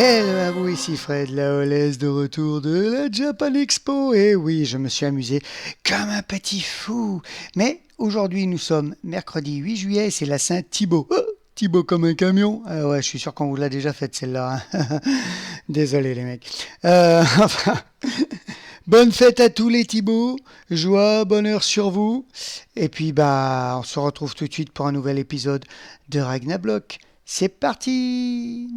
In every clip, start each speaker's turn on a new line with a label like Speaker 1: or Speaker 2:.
Speaker 1: Hello à vous, ici Fred Laolès de retour de la Japan Expo. Et oui, je me suis amusé comme un petit fou. Mais aujourd'hui, nous sommes mercredi 8 juillet, c'est la Saint-Thibaut. Oh, Thibaut comme un camion. Ah ouais, je suis sûr qu'on vous l'a déjà faite celle-là, hein. Désolé les mecs. Enfin, bonne fête à tous les Thibauts. Joie, bonheur sur vous. Et puis bah, on se retrouve tout de suite pour un nouvel épisode de Ragnablock. C'est parti!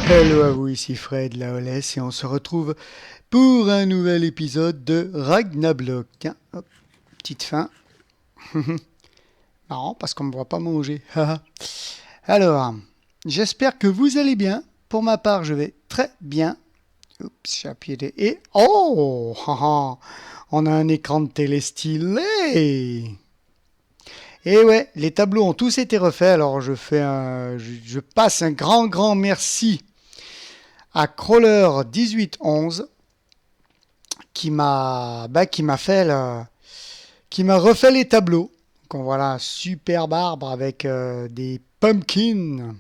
Speaker 1: Hello à vous, ici Fred Laolès et on se retrouve pour un nouvel épisode de Ragnablock. Tiens, hop, petite fin. Marrant parce qu'on ne me voit pas manger. Alors, j'espère que vous allez bien. Pour ma part, je vais très bien. Oups, j'ai appuyé des... Et... Oh, on a un écran de télé stylé. Et ouais, les tableaux ont tous été refaits. Alors, je passe un grand merci à Crawler 1811 qui m'a refait les tableaux. Donc voilà, superbe arbre avec des pumpkins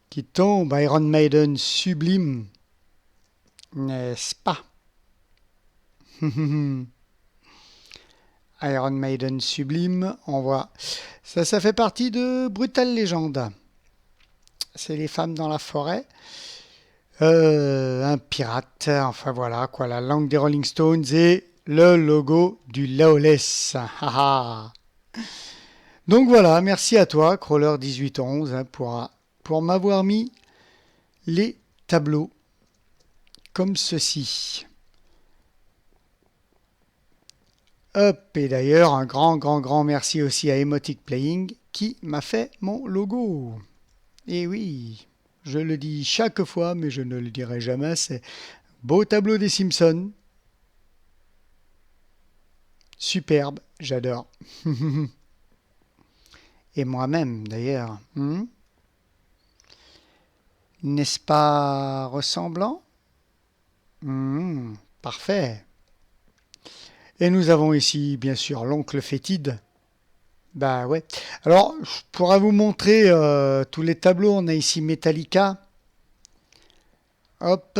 Speaker 1: qui tombent, Iron Maiden sublime, n'est-ce pas? Iron Maiden sublime, on voit. Ça fait partie de Brutal Legend. C'est les femmes dans la forêt. Un pirate, enfin voilà, quoi, la langue des Rolling Stones et le logo du Lawless. Donc voilà, merci à toi, Crawler 1811, hein, pour m'avoir mis les tableaux comme ceci. Hop, et d'ailleurs, un grand merci aussi à Emotic Playing qui m'a fait mon logo. Et oui, je le dis chaque fois, mais je ne le dirai jamais, c'est beau tableau des Simpsons. Superbe, j'adore. Et moi-même, d'ailleurs. N'est-ce pas ressemblant? Parfait. Et nous avons ici, bien sûr, l'oncle fétide. Bah ouais. Alors, je pourrais vous montrer tous les tableaux. On a ici Metallica. Hop.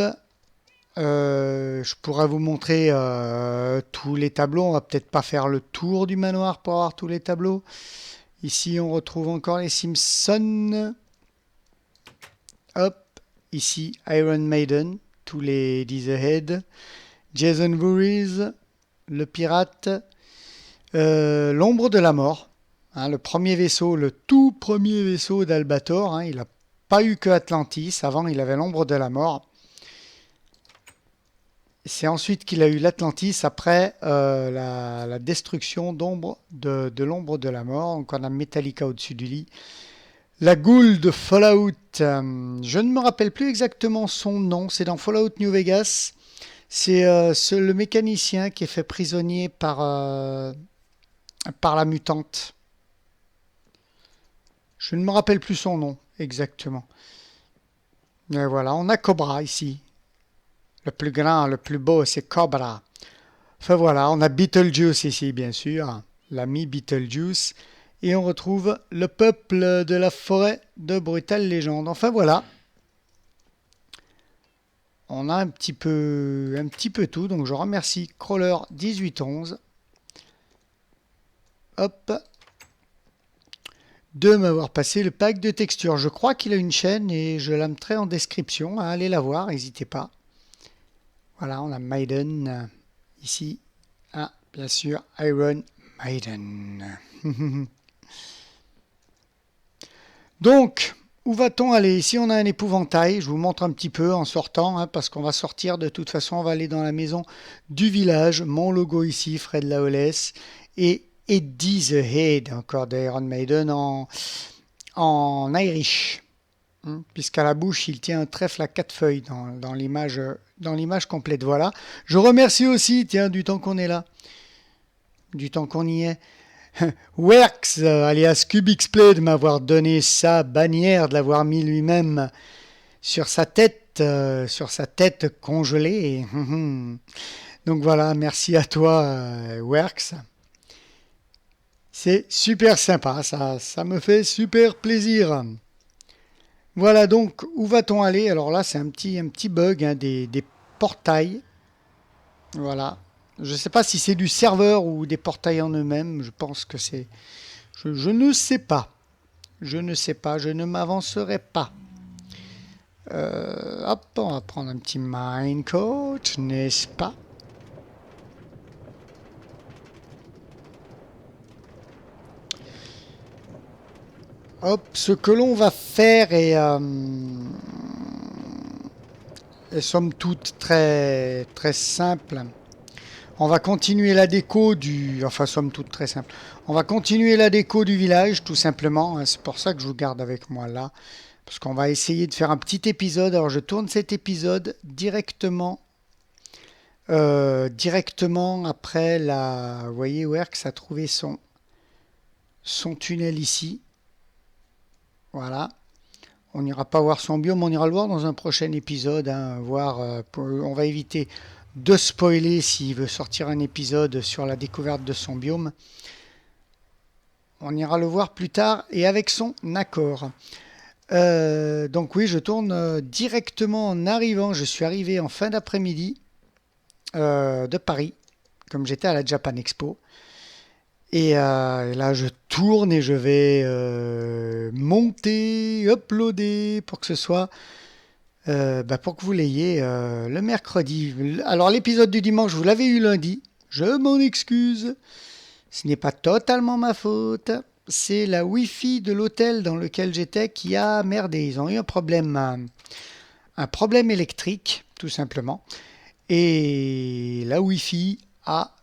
Speaker 1: Je pourrais vous montrer tous les tableaux. On va peut-être pas faire le tour du manoir pour avoir tous les tableaux. Ici, on retrouve encore les Simpsons. Hop. Ici, Iron Maiden. Tous les Days Ahead. Jason Voorhees. Le pirate. L'ombre de la mort. Hein, le premier vaisseau, le tout premier vaisseau d'Albator. Hein, il n'a pas eu que Atlantis. Avant, il avait l'ombre de la mort. C'est ensuite qu'il a eu l'Atlantis après la destruction de l'ombre de la mort. Donc on a Metallica au-dessus du lit. La Goule de Fallout, je ne me rappelle plus exactement son nom, c'est dans Fallout New Vegas. C'est le mécanicien qui est fait prisonnier par la mutante. Je ne me rappelle plus son nom exactement. Mais voilà, on a Cobra ici. Le plus grand, le plus beau, c'est Cobra. Enfin voilà, on a Beetlejuice ici, bien sûr, l'ami Beetlejuice. Et on retrouve le peuple de la forêt de Brutal Legend. Enfin voilà, on a un petit peu tout. Donc je remercie Crawler 1811. Hop, de m'avoir passé le pack de textures. Je crois qu'il a une chaîne et je la mettrai en description. Allez la voir, n'hésitez pas. Voilà, on a Maiden ici. Ah, bien sûr, Iron Maiden. Donc, où va-t-on aller? Ici, on a un épouvantail. Je vous montre un petit peu en sortant, hein, parce qu'on va sortir. De toute façon, on va aller dans la maison du village. Mon logo ici, Fred Laolès. Et Eddie the Head, encore d'Iron Maiden en Irish. Puisqu'à la bouche, il tient un trèfle à 4 feuilles dans l'image complète. Voilà. Je remercie aussi, tiens, du temps qu'on est là, du temps qu'on y est, Werks, alias Cubixplay, de m'avoir donné sa bannière, de l'avoir mis lui-même sur sa tête congelée. Donc voilà, merci à toi, Werks. C'est super sympa, ça me fait super plaisir. Voilà donc, où va-t-on aller? Alors là, c'est un petit bug, hein, des portails. Voilà. Je ne sais pas si c'est du serveur ou des portails en eux-mêmes. Je pense que c'est... je ne sais pas. Je ne sais pas, je ne m'avancerai pas. Hop, on va prendre un petit minecart, n'est-ce pas? Hop, ce que l'on va faire est somme toute très simple. On va continuer la déco du... Enfin, somme toute très simple. On va continuer la déco du village, tout simplement. C'est pour ça que je vous garde avec moi là. Parce qu'on va essayer de faire un petit épisode. Alors, je tourne cet épisode directement après la... Vous voyez, Werx a trouvé son tunnel ici. Voilà. On n'ira pas voir son biome, on ira le voir dans un prochain épisode. Hein, voir, on va éviter de spoiler s'il veut sortir un épisode sur la découverte de son biome. On ira le voir plus tard et avec son accord. Donc oui, je tourne directement en arrivant. Je suis arrivé en fin d'après-midi de Paris, comme j'étais à la Japan Expo. Et là, je tourne et je vais monter, uploader pour que ce soit, pour que vous l'ayez le mercredi. Alors, l'épisode du dimanche, vous l'avez eu lundi. Je m'en excuse. Ce n'est pas totalement ma faute. C'est la Wi-Fi de l'hôtel dans lequel j'étais qui a merdé. Ils ont eu un problème électrique, tout simplement. Et la Wi-Fi a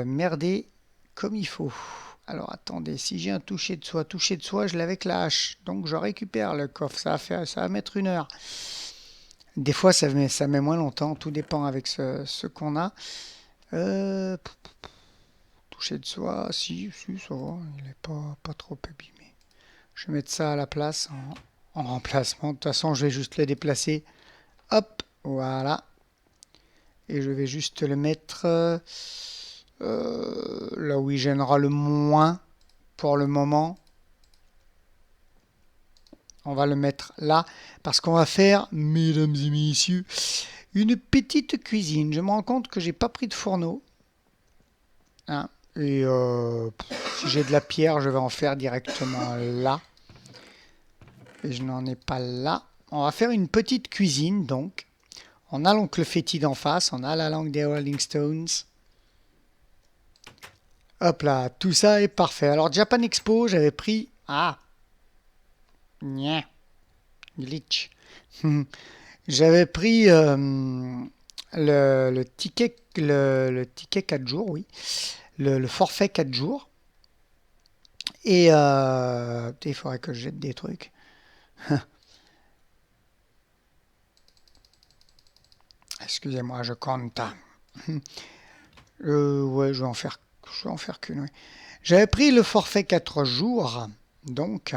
Speaker 1: merdé comme il faut. Alors attendez, si j'ai un toucher de soie, je l'ai avec la hache. Donc je récupère le coffre. Ça va mettre 1 heure. Des fois ça met moins longtemps. Tout dépend avec ce qu'on a. Toucher de soie, si, ça va. Il n'est pas trop abîmé. Je vais mettre ça à la place en remplacement. De toute façon, je vais juste le déplacer. Hop, voilà. Et je vais juste le mettre là où il gênera le moins pour le moment. On va le mettre là parce qu'on va faire, mesdames et messieurs, une petite cuisine. Je me rends compte que j'ai pas pris de fourneau. Hein, et si j'ai de la pierre, je vais en faire directement là. Et je n'en ai pas là. On va faire une petite cuisine donc. On a l'oncle Féti d'en face, on a la langue des Rolling Stones. Hop là, tout ça est parfait. Alors Japan Expo, j'avais pris... Ah, nya, glitch. J'avais pris le ticket, le ticket 4 jours, oui. Le forfait 4 jours. Et il faudrait que je jette des trucs. Excusez-moi, je compte. Ouais, je vais en faire qu'une. Oui. J'avais pris le forfait 4 jours, donc,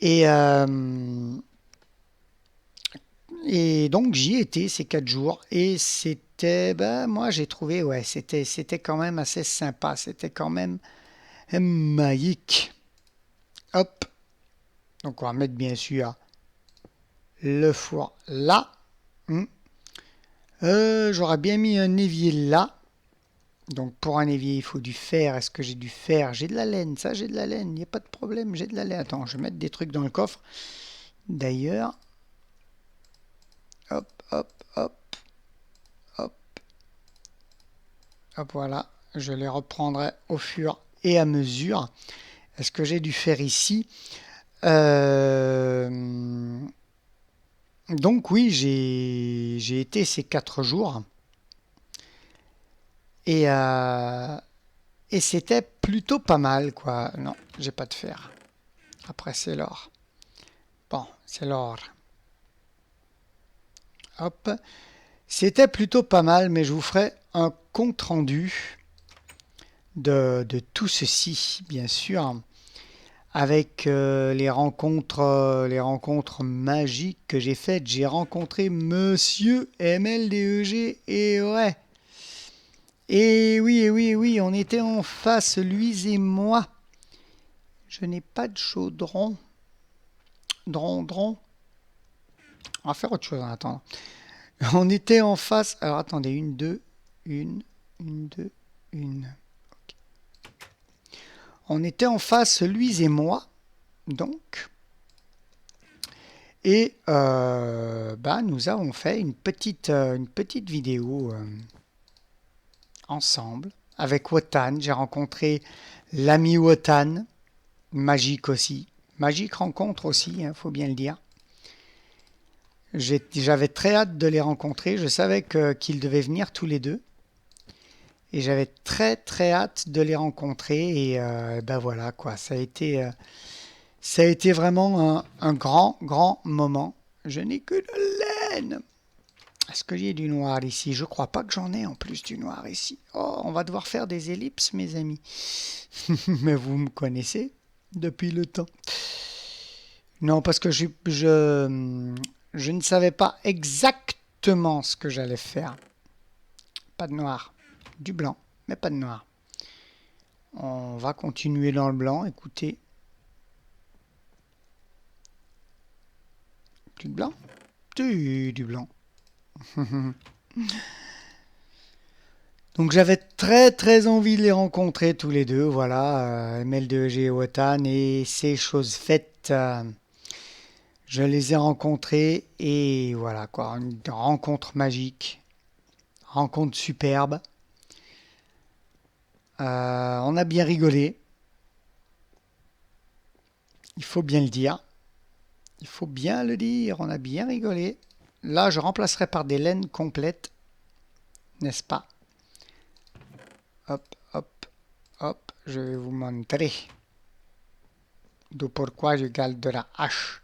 Speaker 1: et, euh, et donc j'y étais ces 4 jours, et c'était, moi j'ai trouvé, ouais, c'était quand même assez sympa, c'était quand même magique. Hop, donc on va mettre bien sûr le four là. J'aurais bien mis un évier là. Donc pour un évier, il faut du fer. Est-ce que j'ai du fer? J'ai de la laine, ça j'ai de la laine, il n'y a pas de problème, j'ai de la laine. Attends, je vais mettre des trucs dans le coffre. D'ailleurs, hop, hop, hop, hop, hop, voilà. Je les reprendrai au fur et à mesure. Est-ce que j'ai du fer ici? Donc oui, j'ai été ces 4 jours. Et, et c'était plutôt pas mal, quoi. Non, j'ai pas de fer. Après, c'est l'or. Bon, c'est l'or. Hop. C'était plutôt pas mal, mais je vous ferai un compte rendu de tout ceci, bien sûr, avec les rencontres magiques que j'ai faites. J'ai rencontré Monsieur MLDEG et ouais. Et oui, et oui, et oui, on était en face, lui et moi. Je n'ai pas de chaudron. Dron. On va faire autre chose en attendant. On était en face. Alors attendez, une, deux, une, deux, une. On était en face, lui et moi, donc. Et nous avons fait une petite vidéo ensemble avec Wotan. J'ai rencontré l'ami Wotan, magique aussi. Magique rencontre aussi, faut bien le dire. J'avais très hâte de les rencontrer. Je savais qu'ils devaient venir tous les deux. Et j'avais très très hâte de les rencontrer. Et voilà quoi, ça a été vraiment un grand moment. Je n'ai que de laine. Est-ce que j'ai du noir ici? Je crois pas que j'en ai en plus du noir ici. Oh, on va devoir faire des ellipses, mes amis. Mais vous me connaissez depuis le temps. Non, parce que je ne savais pas exactement ce que j'allais faire. Pas de noir. Du blanc, mais pas de noir. On va continuer dans le blanc, écoutez. Plus de blanc? Du blanc. Donc j'avais très très envie de les rencontrer tous les deux, voilà, ML2G et Wotan, et ces choses faites, je les ai rencontrés et voilà quoi, une rencontre magique, rencontre superbe. On a bien rigolé, il faut bien le dire, on a bien rigolé. Là je remplacerai par des laines complètes, n'est-ce pas? Hop, hop, hop, je vais vous montrer d'où pourquoi je garde de la hache.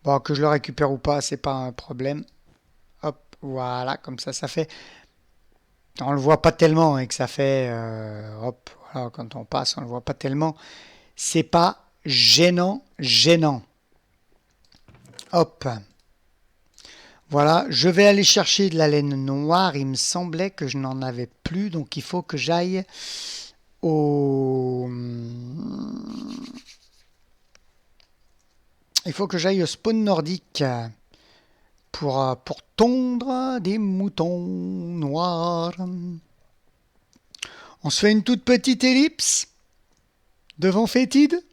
Speaker 1: Bon, que je le récupère ou pas, c'est pas un problème. Hop, voilà, comme ça fait. On le voit pas tellement et que ça fait. Hop, voilà, quand on passe, on le voit pas tellement. C'est pas gênant. Hop. Voilà, je vais aller chercher de la laine noire. Il me semblait que je n'en avais plus, donc il faut que j'aille au. Il faut que j'aille au spawn nordique pour tondre des moutons noirs. On se fait une toute petite ellipse devant Fétide.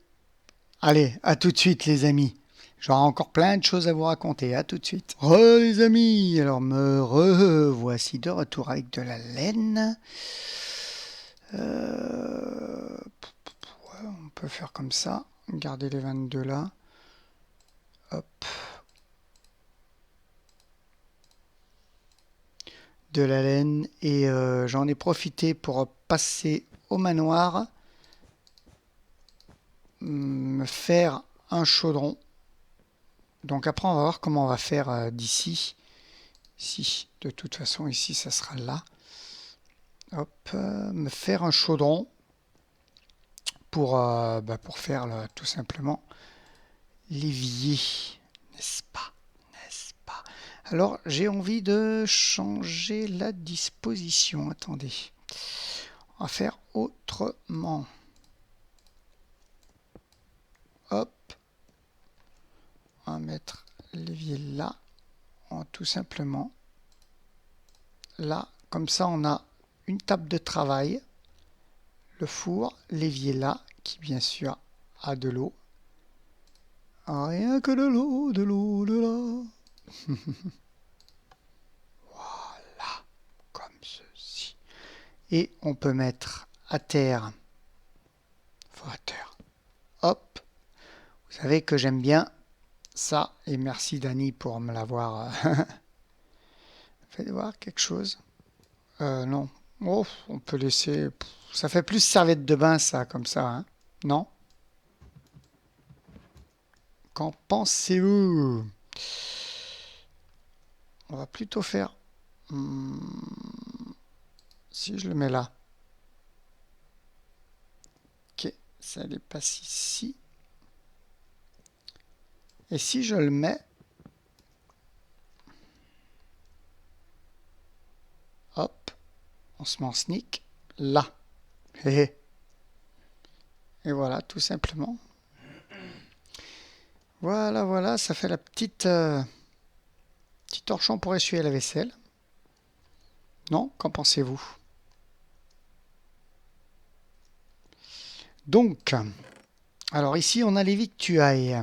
Speaker 1: Allez, à tout de suite les amis. J'aurai encore plein de choses à vous raconter. À tout de suite. Les amis, alors me revoici de retour avec de la laine. On peut faire comme ça. Garder les 22 là. Hop. De la laine. Et j'en ai profité pour passer au manoir. Me faire un chaudron. Donc après on va voir comment on va faire d'ici. Ici, de toute façon ici ça sera là. Hop, me faire un chaudron pour faire tout simplement l'évier, n'est-ce pas? Alors j'ai envie de changer la disposition. Attendez, on va faire autrement. Hop, on va mettre l'évier là, tout simplement là. Comme ça on a une table de travail, le four, l'évier là, qui bien sûr a de l'eau. Rien que de l'eau, de là. Voilà, comme ceci. Et on peut mettre à terre, hop. Vous savez que j'aime bien ça, et merci Dani pour me l'avoir fait voir quelque chose. Non, oh, on peut laisser, ça fait plus serviette de bain ça, comme ça, hein. Non? Qu'en pensez-vous? On va plutôt faire... si je le mets là. Ok, ça les passe ici. Et si je le mets... Hop, on se met en sneak. là. Et voilà, tout simplement. Voilà, voilà, ça fait la petite petit torchon pour essuyer la vaisselle. Non? Qu'en pensez-vous? Donc, alors ici on a les victuailles.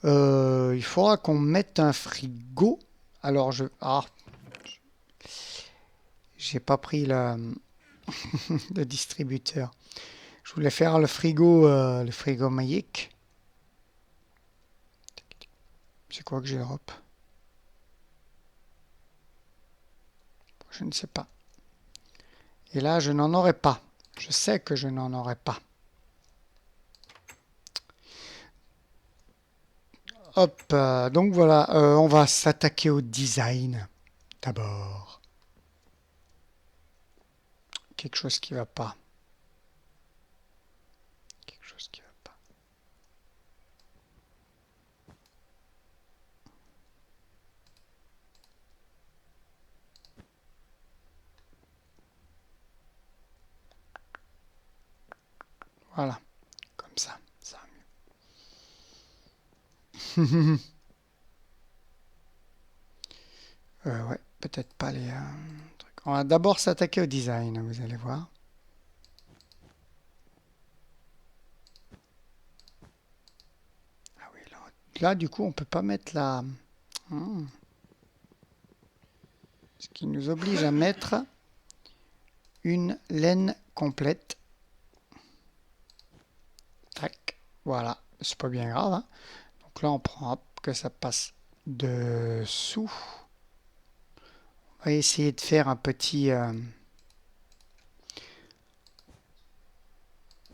Speaker 1: Il faudra qu'on mette un frigo. Alors j'ai pas pris le distributeur. Je voulais faire le frigo magique. C'est quoi que j'ai, Europe? Je ne sais pas. Et là, je n'en aurai pas. Je sais que je n'en aurai pas. Hop, donc voilà, on va s'attaquer au design d'abord. Quelque chose qui va pas. Quelque chose qui va pas. Voilà, comme ça, ça va mieux. Ouais, peut-être pas les trucs. On va d'abord s'attaquer au design, vous allez voir. Ah oui, là, du coup, on peut pas mettre la... Ce qui nous oblige à mettre une laine complète. Tac, voilà, c'est pas bien grave, hein. Donc là, on prend hop, que ça passe dessous. On va essayer de faire un petit...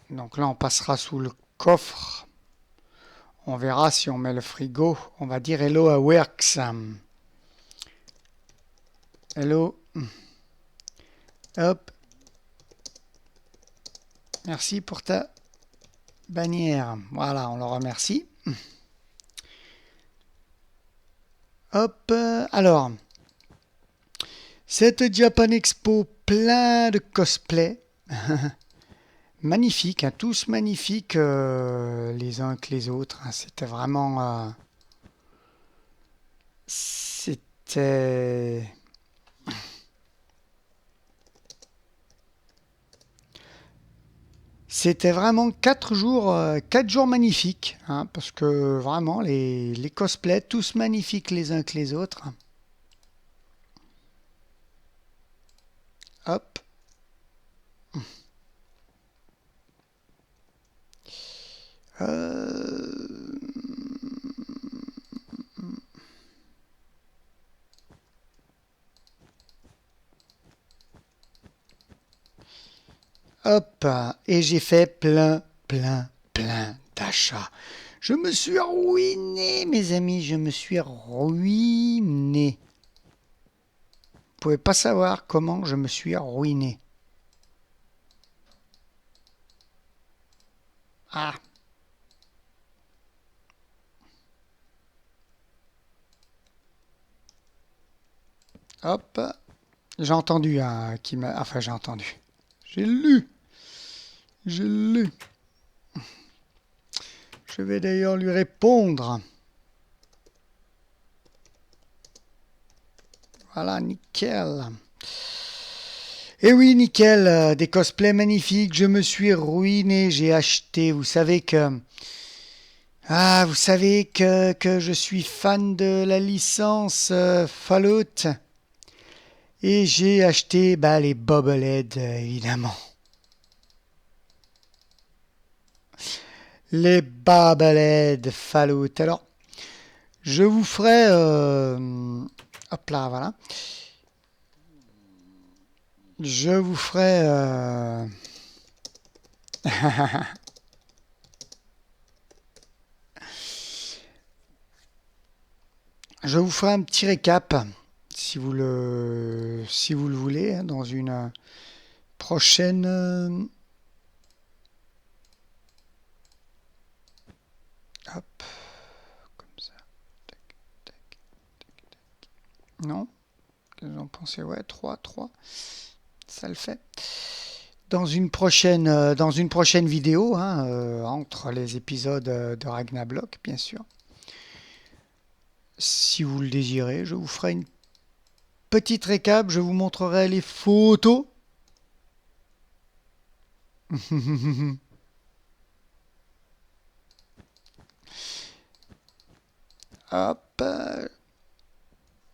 Speaker 1: Donc là, on passera sous le coffre. On verra si on met le frigo. On va dire hello à Works. Hello. Hop. Merci pour ta bannière. Voilà, on le remercie. Hop. Alors, cette Japan Expo, plein de cosplays. Magnifiques, hein, tous magnifiques les uns que les autres, hein. C'était vraiment... c'était... C'était vraiment 4 jours magnifiques, hein, parce que vraiment les cosplays, tous magnifiques les uns que les autres. Hop. Euh, Hop. Et j'ai fait plein d'achats. Je me suis ruiné, mes amis, je me suis ruiné. Vous pouvez pas savoir comment je me suis ruiné. Ah. Hop. J'ai entendu qui m'a... Enfin, j'ai entendu. J'ai lu. J'ai lu. Je vais d'ailleurs lui répondre. Voilà, nickel. Et oui, nickel, des cosplays magnifiques. Je me suis ruiné, j'ai acheté. Vous savez que je suis fan de la licence Fallout. Et j'ai acheté les Bobblehead, évidemment. Les Bobblehead Fallout. Alors, je vous ferai... hop là, voilà. Je vous ferai... je vous ferai un petit récap, si vous le voulez, hein, dans une prochaine... hop, comme ça. Tac, tac, tac, tac. Non? Qu'est-ce que vous en pensez? Ouais, 3. Ça le fait. Dans une prochaine vidéo, hein, entre les épisodes de Ragnarok, bien sûr. Si vous le désirez, je vous ferai une petite récap, je vous montrerai les photos. Hop.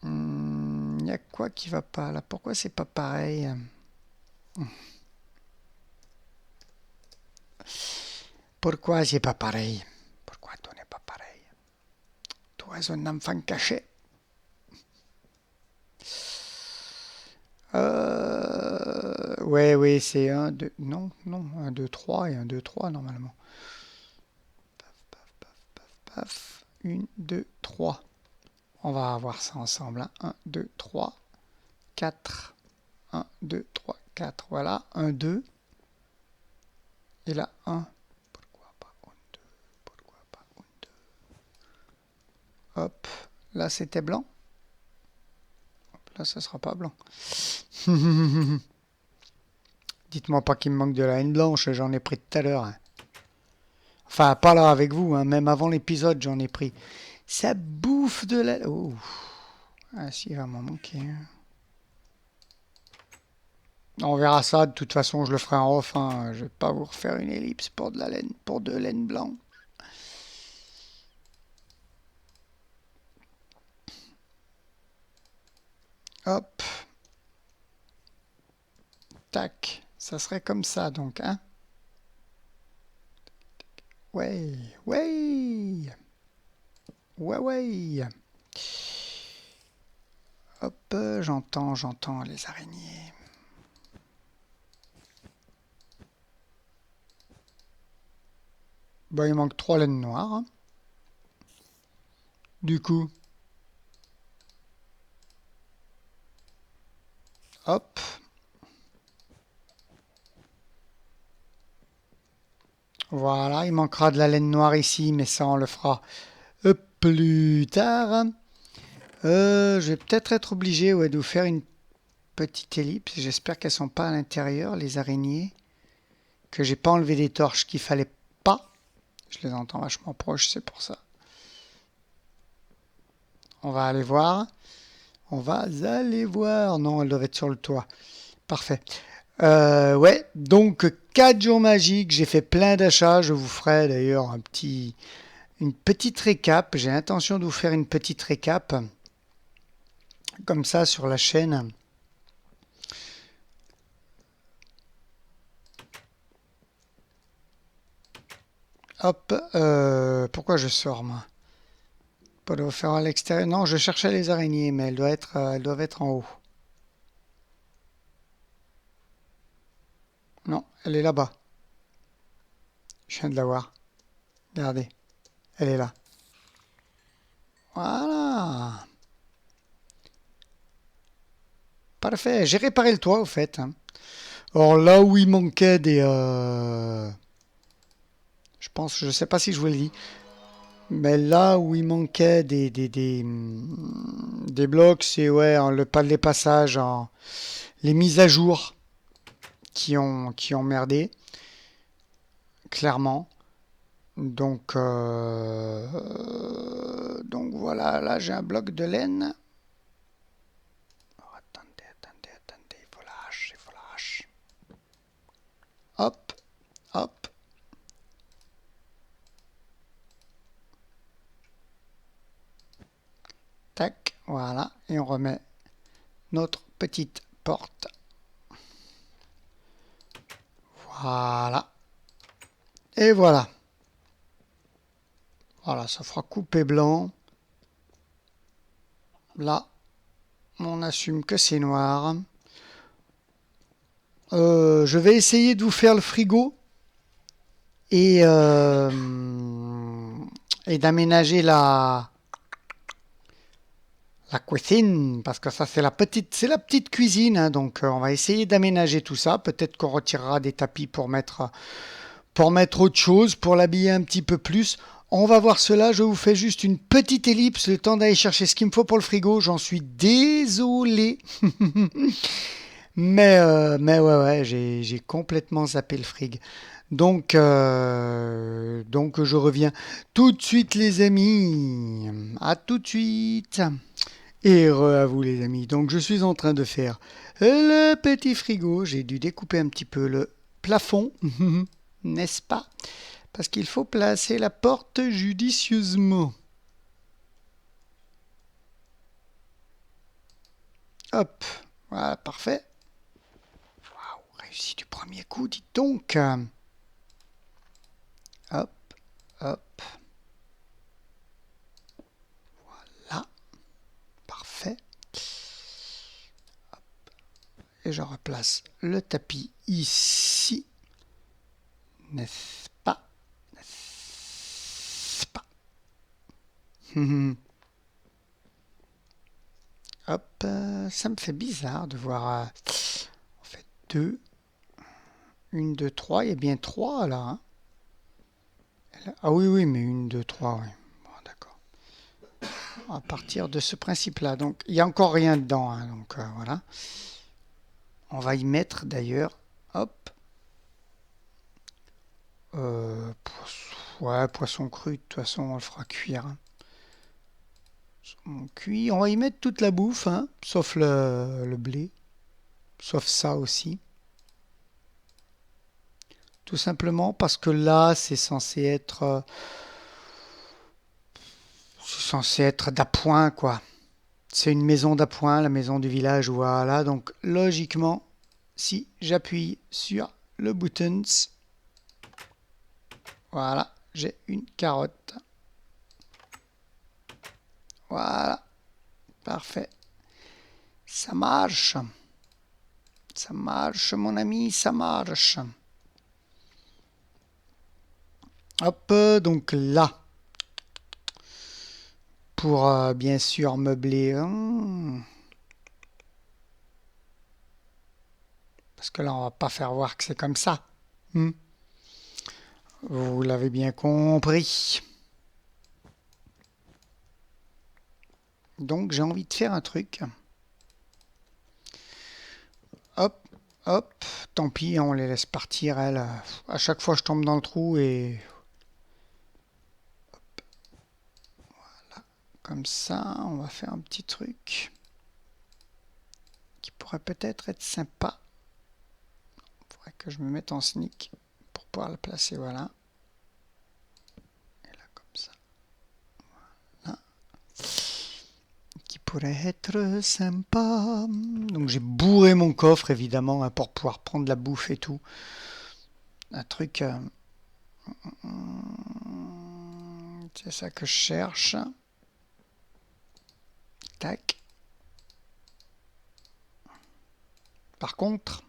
Speaker 1: Il y a quoi qui va pas là? Pourquoi c'est pas pareil? Pourquoi c'est pas pareil? Pourquoi tout n'est pas pareil? Toi es un enfant caché. Ouais, c'est 1, 2, non, 1, 2, 3 et 1, 2, 3 normalement. Paf, 1, 2, 3. On va voir ça ensemble. 1, 2, 3, 4. 1, 2, 3, 4. Voilà, 1, 2. Et là, 1. Pourquoi pas 1, 2? Pourquoi pas 1, 2? Hop, là c'était blanc. Là, ça sera pas blanc. Dites-moi pas qu'il me manque de la haine blanche, j'en ai pris tout à l'heure. Hein. Enfin, pas là avec vous, hein. Même avant l'épisode, j'en ai pris. Ça bouffe de la... Oh. Ah si, il va m'en manquer. On verra ça, de toute façon, je le ferai en off. Hein. Je vais pas vous refaire une ellipse pour de la laine, pour de laine blanche. Hop. Tac. Ça serait comme ça, donc, hein. Ouais. Hop, j'entends les araignées. Bon, il manque 3 laines noires. Hein. Du coup, hop. Voilà, il manquera de la laine noire ici, mais ça on le fera plus tard. Je vais peut-être être obligé de vous faire une petite ellipse. J'espère qu'elles sont pas à l'intérieur, les araignées. Que j'ai pas enlevé des torches qu'il fallait pas. Je les entends vachement proches, c'est pour ça. On va aller voir. Non, elles doivent être sur le toit. Parfait. Ouais, donc 4 jours magiques, j'ai fait plein d'achats. Je vous ferai d'ailleurs une petite récap. J'ai l'intention de vous faire une petite récap. Comme ça sur la chaîne. Hop, pourquoi je sors moi? Pour le faire à l'extérieur. Non, je cherchais les araignées, mais elles doivent être en haut. Non, elle est là-bas. Je viens de la voir. Regardez, elle est là. Voilà. Parfait. J'ai réparé le toit, au fait. Hein. Or, là où il manquait des... je sais pas si je vous l'ai dit. Mais là où il manquait des blocs, c'est les passages, les mises à jour qui ont merdé, clairement. Donc voilà, là j'ai un bloc de laine. Oh, attendez, il faut la hache. Hop. Tac, voilà, et on remet notre petite porte. Voilà. Et voilà. Voilà, ça fera couper blanc. Là, on assume que c'est noir. Je vais essayer de vous faire le frigo et d'aménager la cuisine, parce que ça c'est la petite cuisine, hein, donc on va essayer d'aménager tout ça. Peut-être qu'on retirera des tapis pour mettre autre chose, pour l'habiller un petit peu plus. On va voir cela, je vous fais juste une petite ellipse, le temps d'aller chercher ce qu'il me faut pour le frigo, j'en suis désolé. Mais ouais, j'ai complètement zappé le frig. Donc je reviens tout de suite les amis. À tout de suite. Et à vous les amis. Donc je suis en train de faire le petit frigo. J'ai dû découper un petit peu le plafond, n'est-ce pas? Parce qu'il faut placer la porte judicieusement. Hop, voilà, parfait. Waouh, réussi du premier coup, dites donc. Hop, hop, là, parfait. Et je replace le tapis ici, n'est-ce pas? N'est-ce pas? Hop, ça me fait bizarre de voir. En fait, 2, 1, 2, 3. Il y a bien 3 là, hein. Ah oui, oui, mais 1, 2, 3, oui. Bon, d'accord. À partir de ce principe-là. Donc, il n'y a encore rien dedans, hein, donc voilà. On va y mettre d'ailleurs, hop, ouais, poisson cru, de toute façon, on le fera cuire, hein. On cuit, on va y mettre toute la bouffe, hein, sauf le blé, sauf ça aussi. Tout simplement parce que là, c'est censé être d'appoint, quoi. C'est une maison d'appoint, la maison du village, voilà. Donc, logiquement, si j'appuie sur le buttons, voilà, j'ai une carotte. Voilà, parfait. Ça marche. Ça marche, mon ami, ça marche. Hop, donc là, pour bien sûr meubler. Parce que là, on va pas faire voir que c'est comme ça. Hmm. Vous l'avez bien compris. Donc j'ai envie de faire un truc. Hop, hop. Tant pis, on les laisse partir. Elles. À chaque fois, je tombe dans le trou et comme ça, on va faire un petit truc qui pourrait peut-être être sympa. Il faudrait que je me mette en sneak pour pouvoir le placer. Voilà. Et là, comme ça. Voilà. Qui pourrait être sympa. Donc j'ai bourré mon coffre évidemment, hein, pour pouvoir prendre la bouffe et tout. Un truc. C'est ça que je cherche. Tac. Par contre,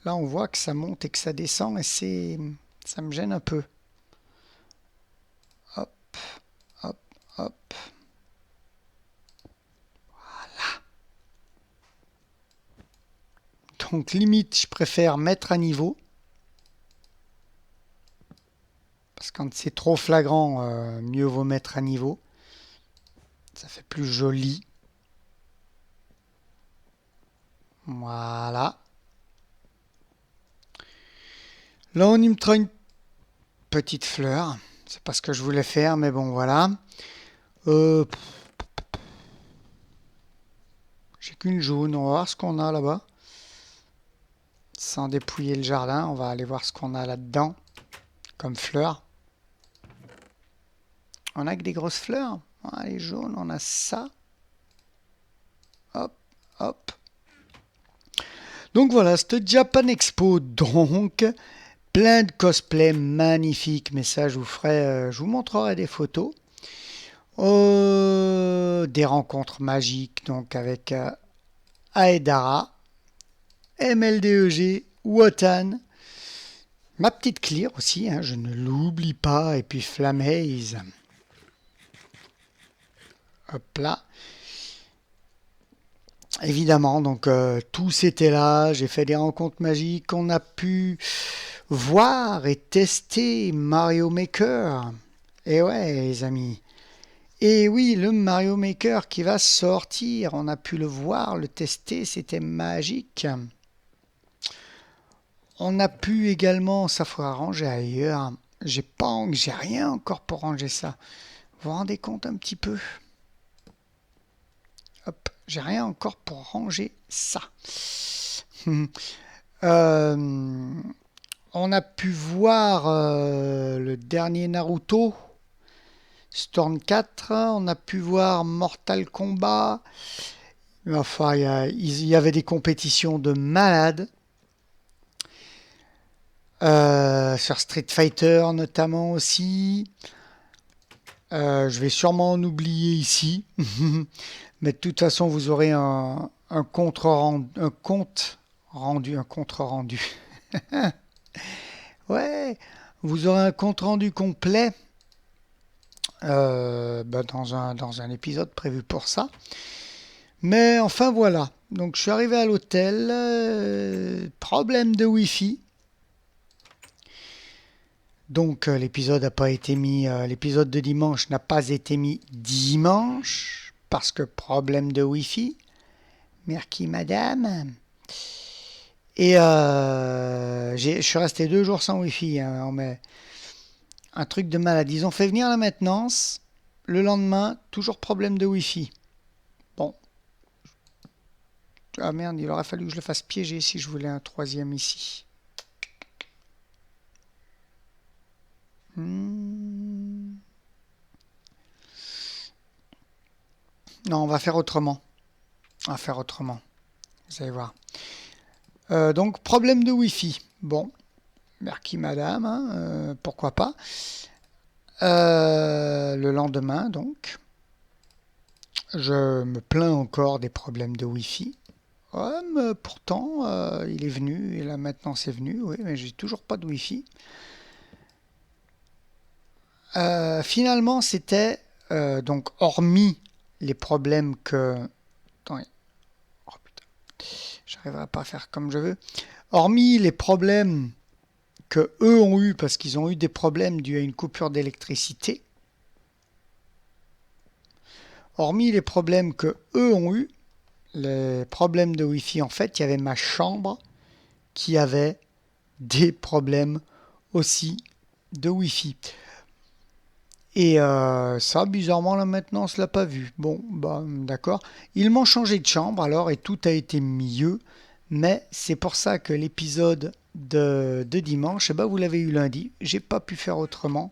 Speaker 1: là on voit que ça monte et que ça descend et ça me gêne un peu. Hop, hop, hop. Voilà. Donc limite, je préfère mettre à niveau. Parce que quand c'est trop flagrant, mieux vaut mettre à niveau. Ça fait plus joli. Voilà. Là, on y mettra une petite fleur. C'est pas ce que je voulais faire, mais bon, voilà. J'ai qu'une jaune. On va voir ce qu'on a là-bas. Sans dépouiller le jardin, on va aller voir ce qu'on a là-dedans comme fleurs. On a que des grosses fleurs. Ah, les jaunes, on a ça. Hop, hop. Donc voilà, c'était Japan Expo. Donc, plein de cosplays magnifiques. Mais ça, je vous montrerai des photos. Des rencontres magiques, donc avec Aedara, MLDEG, Wotan, ma petite Clear aussi, hein, je ne l'oublie pas, et puis Flamhaze. Hop là. Évidemment, donc tous étaient là, j'ai fait des rencontres magiques, on a pu voir et tester Mario Maker. Et ouais, les amis. Et oui, le Mario Maker qui va sortir. On a pu le voir, le tester, c'était magique. On a pu également, ça faudra ranger ailleurs. J'ai rien encore pour ranger ça. Vous vous rendez compte un petit peu? Hop, j'ai rien encore pour ranger ça. Euh, on a pu voir le dernier Naruto, Storm 4. On a pu voir Mortal Kombat. Enfin, il y avait des compétitions de malades. Sur Street Fighter notamment aussi. Je vais sûrement en oublier ici. Mais de toute façon, vous aurez un compte rendu. Un compte rendu. Ouais, vous aurez un compte rendu complet dans un épisode prévu pour ça. Mais enfin voilà. Donc je suis arrivé à l'hôtel. Problème de Wi-Fi. Donc l'épisode n'a pas été mis. L'épisode de dimanche n'a pas été mis dimanche parce que problème de Wi-Fi. Merci madame. Et je suis resté 2 jours sans Wi-Fi. Hein, mais un truc de malade. Ils ont fait venir la maintenance. Le lendemain, toujours problème de Wi-Fi. Bon. Ah merde, il aurait fallu que je le fasse piéger si je voulais un troisième ici. Non, on va faire autrement. On va faire autrement. Vous allez voir. Donc, problème de Wi-Fi. Bon, merci madame, hein, pourquoi pas. Le lendemain, donc, je me plains encore des problèmes de Wi-Fi. Ouais, mais pourtant, il est venu, et là maintenant c'est venu, oui, mais j'ai toujours pas de Wi-Fi. Finalement, c'était, donc, hormis les problèmes que... Attendez. Oh putain, j'arriverai pas à faire comme je veux. Hormis les problèmes que eux ont eu parce qu'ils ont eu des problèmes dus à une coupure d'électricité, hormis les problèmes que eux ont eu, les problèmes de Wi-Fi, en fait, il y avait ma chambre qui avait des problèmes aussi de Wi-Fi. Et ça, bizarrement, la maintenance l'a pas vu. Bon, bah d'accord. Ils m'ont changé de chambre alors et tout a été mieux. Mais c'est pour ça que l'épisode de dimanche, eh ben, vous l'avez eu lundi. J'ai pas pu faire autrement.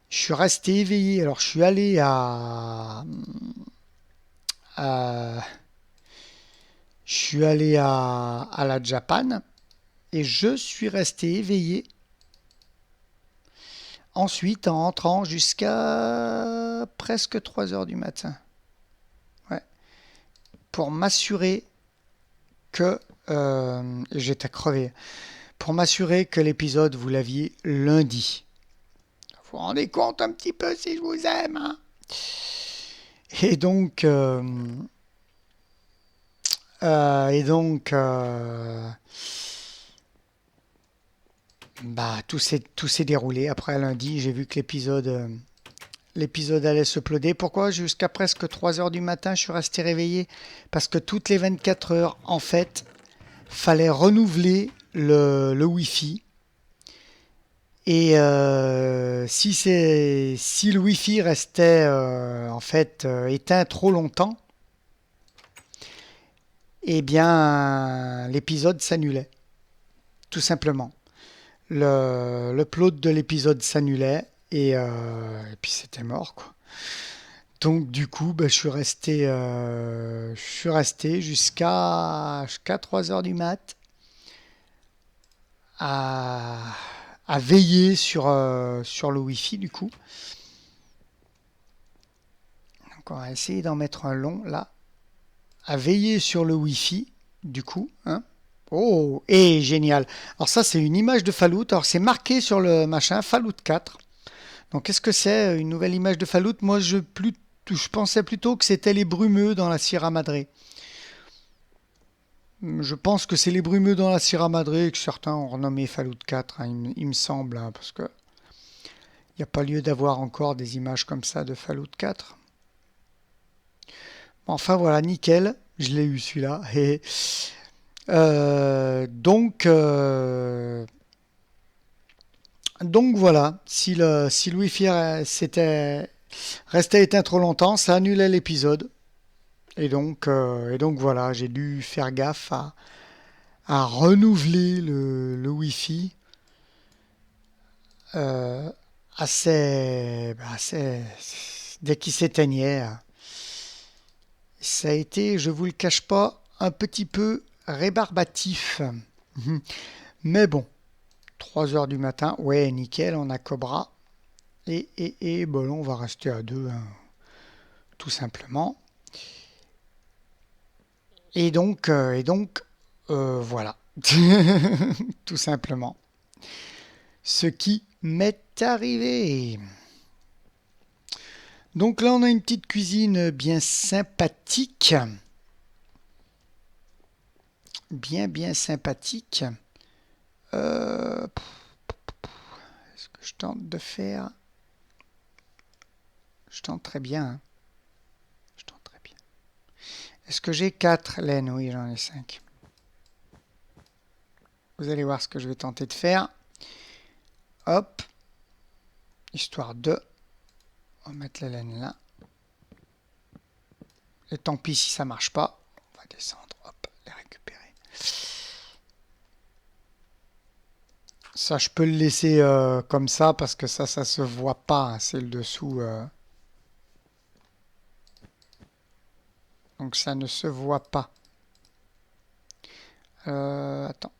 Speaker 1: Je suis resté éveillé. Alors, je suis allé à- je suis allé à la Japan et je suis resté éveillé. Ensuite, en rentrant jusqu'à presque 3 heures du matin. Ouais. Pour m'assurer que j'étais crevé. Pour m'assurer que l'épisode, vous l'aviez lundi. Vous vous rendez compte un petit peu si je vous aime, hein? Et donc, bah, tout s'est déroulé. Après lundi, j'ai vu que l'épisode allait se uploader. Pourquoi jusqu'à presque 3 heures du matin, je suis resté réveillé? Parce que toutes les 24 heures, en fait, fallait renouveler le Wi-Fi. Et si le Wi-Fi restait en fait éteint trop longtemps, eh bien l'épisode s'annulait, tout simplement. L'upload de l'épisode s'annulait et puis c'était mort quoi. Donc du coup, bah, je suis resté jusqu'à 3 heures du mat à, à veiller sur le Wi-Fi du coup. Donc on va essayer d'en mettre un long là. À veiller sur le Wi-Fi du coup. Hein. Oh, et génial. Alors ça c'est une image de Fallout. Alors c'est marqué sur le machin Fallout 4. Donc qu'est-ce que c'est une nouvelle image de Fallout? Moi je pensais plutôt que c'était les brumeux dans la Sierra Madre. Je pense que c'est les brumeux dans la Sierra Madre et que certains ont renommé Fallout 4, hein, il me semble, hein, parce que il n'y a pas lieu d'avoir encore des images comme ça de Fallout 4. Enfin voilà, nickel. Je l'ai eu celui-là. Et, donc, donc voilà, si le Wi-Fi restait éteint trop longtemps, ça annulait l'épisode. Et donc voilà, j'ai dû faire gaffe à renouveler le Wi-Fi euh, dès qu'il s'éteignait. Ça a été, je vous le cache pas, un petit peu rébarbatif. Mhm. Mais bon, 3 heures du matin, ouais, nickel, on a Cobra. Et bon, on va rester à deux, hein, tout simplement. Et donc, voilà. Tout simplement. Ce qui m'est arrivé. Donc là, on a une petite cuisine bien sympathique. Bien sympathique. Ce que je tente de faire. Je tente très bien, hein. Je tente très bien. Est-ce que j'ai 4 laines? Oui, j'en ai 5. Vous allez voir ce que je vais tenter de faire. Hop. Histoire de. On va mettre la laine là. Et tant pis si ça marche pas. On va descendre. Hop. Les récupérer. Ça, je peux le laisser comme ça parce que ça se voit pas, hein. C'est le dessous. Donc ça ne se voit pas. Attends.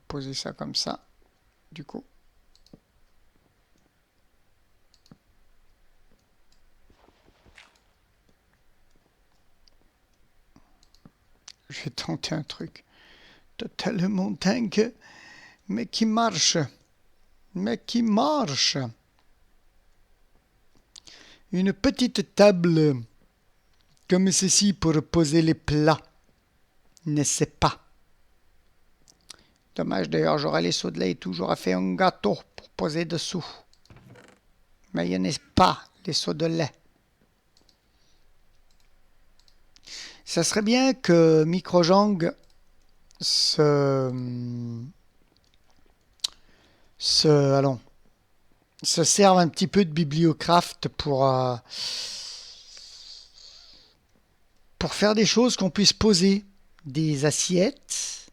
Speaker 1: Poser ça comme ça. Du coup. Je vais tenter un truc totalement dingue, mais qui marche. Mais qui marche. Une petite table comme ceci pour poser les plats. N'est-ce pas? Dommage d'ailleurs, j'aurais les seaux de lait et tout, j'aurais fait un gâteau pour poser dessous. Mais il n'y en a pas, les seaux de lait. Ça serait bien que Microjang se, allons, se serve un petit peu de Bibliocraft pour faire des choses qu'on puisse poser. Des assiettes,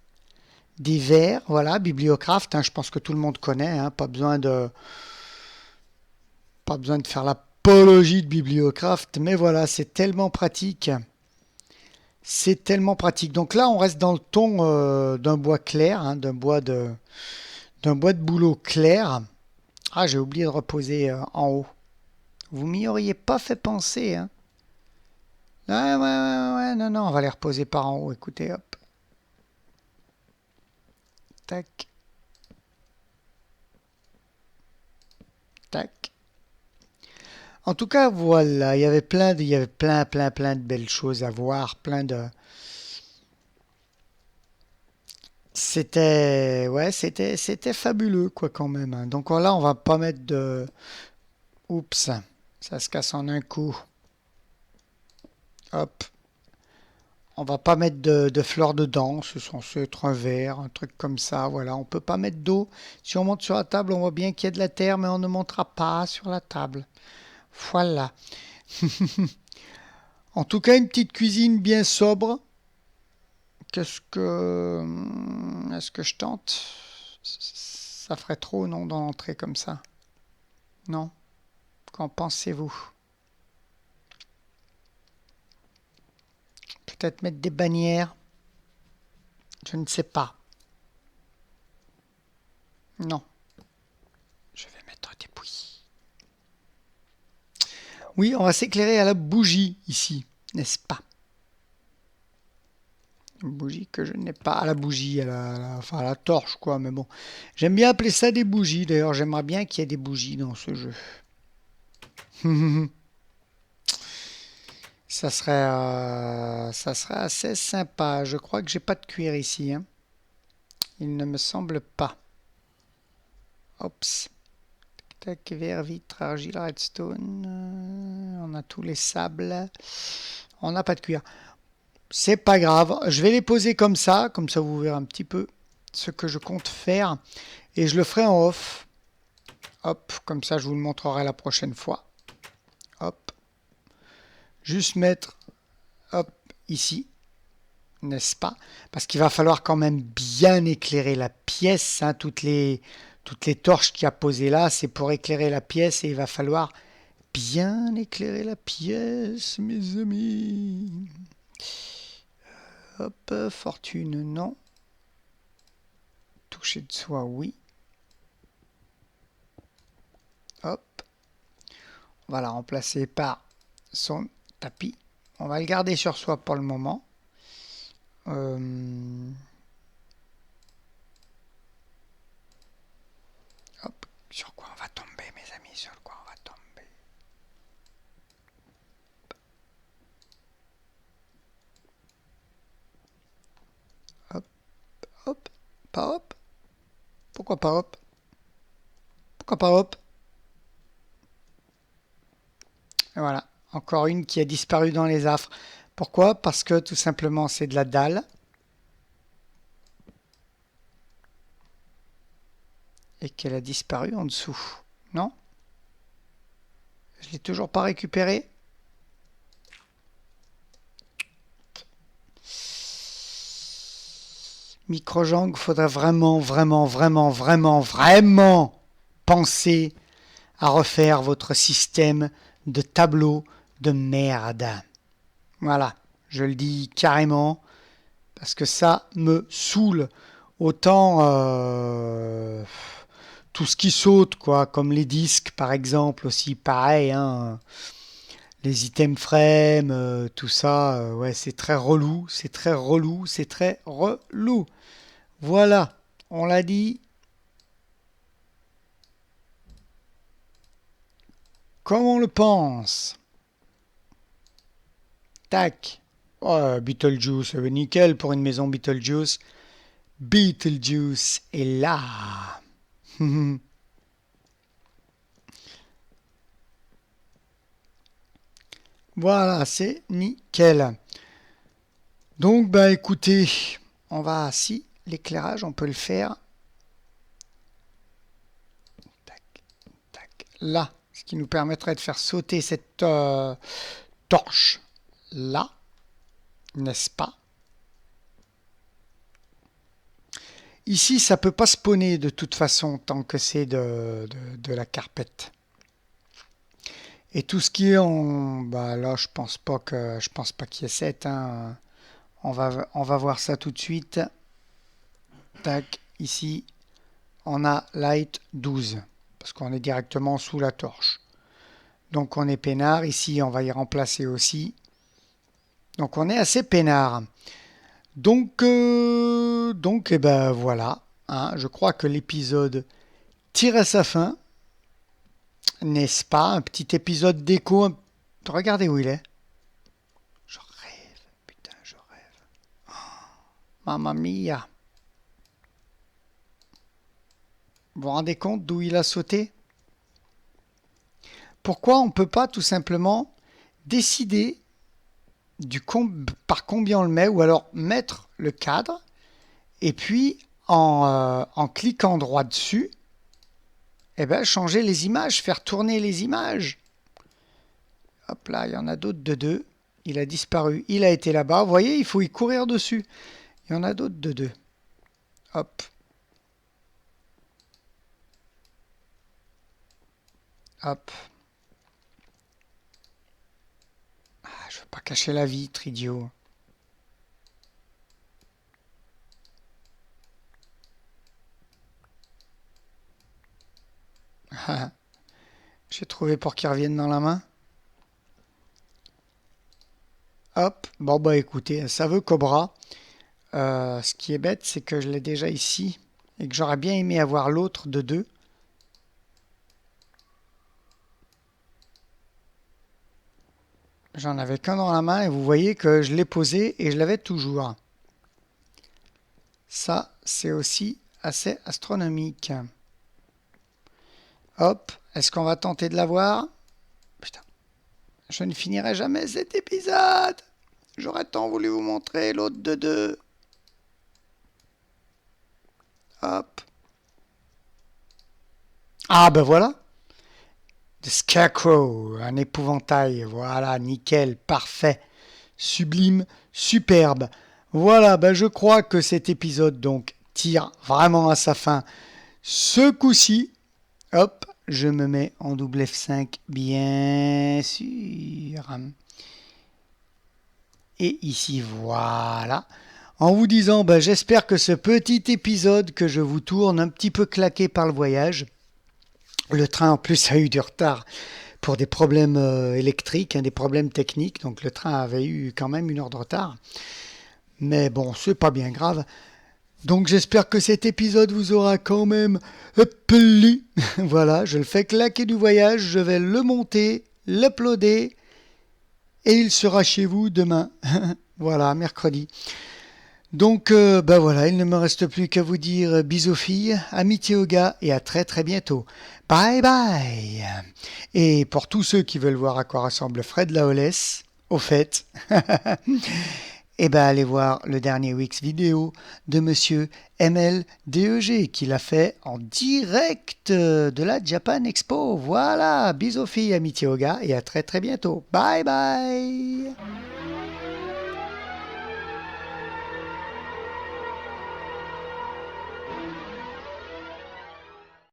Speaker 1: des verres, voilà, Bibliocraft, hein, je pense que tout le monde connaît, hein, pas besoin de faire l'apologie de Bibliocraft, mais voilà, c'est tellement pratique. C'est tellement pratique. Donc là, on reste dans le ton d'un bois clair, hein, d'un bois de bouleau clair. Ah, j'ai oublié de reposer en haut. Vous m'y auriez pas fait penser, hein. Ouais, ouais, ouais, ouais, non, non, on va les reposer par en haut. Écoutez, hop. Tac, tac. En tout cas, voilà, il y avait plein de belles choses à voir, c'était fabuleux, quoi, quand même, hein. Donc là, on va pas mettre de, oups, ça se casse en un coup. Hop, on va pas mettre de fleurs dedans, c'est censé être un verre, un truc comme ça, voilà. On peut pas mettre d'eau. Si on monte sur la table, on voit bien qu'il y a de la terre, mais on ne montera pas sur la table. Voilà. En tout cas, une petite cuisine bien sobre. Est-ce que je tente? Ça ferait trop, non, dans l'entrée comme ça? Non? Qu'en pensez-vous? Peut-être mettre des bannières? Je ne sais pas. Non. Je vais mettre des bougies. Oui, on va s'éclairer à la bougie ici, n'est-ce pas? Une bougie que je n'ai pas. À la bougie, enfin à la torche, quoi. Mais bon, j'aime bien appeler ça des bougies. D'ailleurs, j'aimerais bien qu'il y ait des bougies dans ce jeu. Ça serait assez sympa. Je crois que j'ai pas de cuir ici, hein. Il ne me semble pas. Oups. Tac, verre, vitre, argile, redstone. On a tous les sables. On n'a pas de cuir. C'est pas grave. Je vais les poser comme ça vous verrez un petit peu ce que je compte faire. Et je le ferai en off. Hop, comme ça je vous le montrerai la prochaine fois. Hop. Juste mettre, hop, ici. N'est-ce pas? Parce qu'il va falloir quand même bien éclairer la pièce. Hein, toutes les torches qu'il y a posées là, c'est pour éclairer la pièce et il va falloir bien éclairer la pièce, mes amis. Hop, fortune, non. Toucher de soie, oui. Hop. On va la remplacer par son tapis. On va le garder sur soi pour le moment. Hop. Sur quoi on va tomber, mes amis? Sur quoi on va tomber? Hop. Hop. Pas hop. Pourquoi pas hop? Pourquoi pas hop? Et voilà. Encore une qui a disparu dans les affres. Pourquoi? Parce que tout simplement c'est de la dalle. Et qu'elle a disparu en dessous. Non? Je l'ai toujours pas récupéré. Microjang, faudrait vraiment penser à refaire votre système de tableau de merde. Voilà, je le dis carrément, parce que ça me saoule. Autant tout ce qui saute, quoi, comme les disques par exemple, aussi pareil, hein, les items frame, tout ça, ouais, c'est très relou, c'est très relou, c'est très relou. Voilà, on l'a dit. Comme on le pense. Tac. Oh, Beetlejuice, nickel pour une maison Beetlejuice. Beetlejuice est là. Voilà, c'est nickel. Donc, bah écoutez, on va, si, l'éclairage, on peut le faire. Tac, tac, là. Ce qui nous permettrait de faire sauter cette torche là, n'est-ce pas? Ici, ça peut pas spawner de toute façon tant que c'est de la carpette. Et tout ce qui est en, bah là, je pense pas qu'il y ait 7. Hein. On va voir ça tout de suite. Tac, ici, on a light 12 parce qu'on est directement sous la torche. Donc on est peinard. Ici, on va y remplacer aussi. Donc on est assez peinard. Donc, et ben voilà. Hein, je crois que l'épisode tire à sa fin. N'est-ce pas? Un petit épisode d'écho. Regardez où il est. Je rêve. Putain, je rêve. Mamma mia. Vous vous rendez compte d'où il a sauté? Pourquoi on ne peut pas tout simplement décider par combien on le met ou alors mettre le cadre et puis en cliquant droit dessus, eh ben, changer les images, faire tourner les images. Hop là, il y en a d'autres de 2. Il a disparu. Il a été là-bas. Vous voyez, il faut y courir dessus. Il y en a d'autres de 2. Hop. Hop. Ah, je veux pas cacher la vitre, idiot. J'ai trouvé pour qu'il revienne dans la main. Hop. Bon, bah écoutez, ça veut Cobra. Ce qui est bête, c'est que je l'ai déjà ici et que j'aurais bien aimé avoir l'autre de 2. J'en avais qu'un dans la main et vous voyez que je l'ai posé et je l'avais toujours. Ça, c'est aussi assez astronomique. Hop, est-ce qu'on va tenter de l'avoir? Putain, Je ne finirai jamais cet épisode. J'aurais tant voulu vous montrer l'autre de deux. Hop. Ah ben voilà. The Scarecrow, un épouvantail. Voilà, nickel, parfait, sublime, superbe. Voilà, ben je crois que cet épisode donc tire vraiment à sa fin. Ce coup-ci, hop, je me mets en double F5, bien sûr. Et ici, voilà. En vous disant, ben, j'espère que ce petit épisode que je vous tourne un petit peu claqué par le voyage, le train en plus a eu du retard pour des problèmes électriques, des problèmes techniques, donc le train avait eu quand même 1 heure de retard. Mais bon, c'est pas bien grave. Donc j'espère que cet épisode vous aura quand même plu. Voilà, je le fais claquer du voyage, je vais le monter, l'uploader et il sera chez vous demain. Voilà, mercredi. Donc ben voilà, il ne me reste plus qu'à vous dire bisous filles, amitié aux gars et à très très bientôt. Bye bye. Et pour tous ceux qui veulent voir à quoi ressemble Fred Laolès, au fait, et ben allez voir le dernier Wix vidéo de monsieur MLDEG qu'il a fait en direct de la Japan Expo. Voilà, bisous filles, amitié aux gars et à très très bientôt. Bye bye.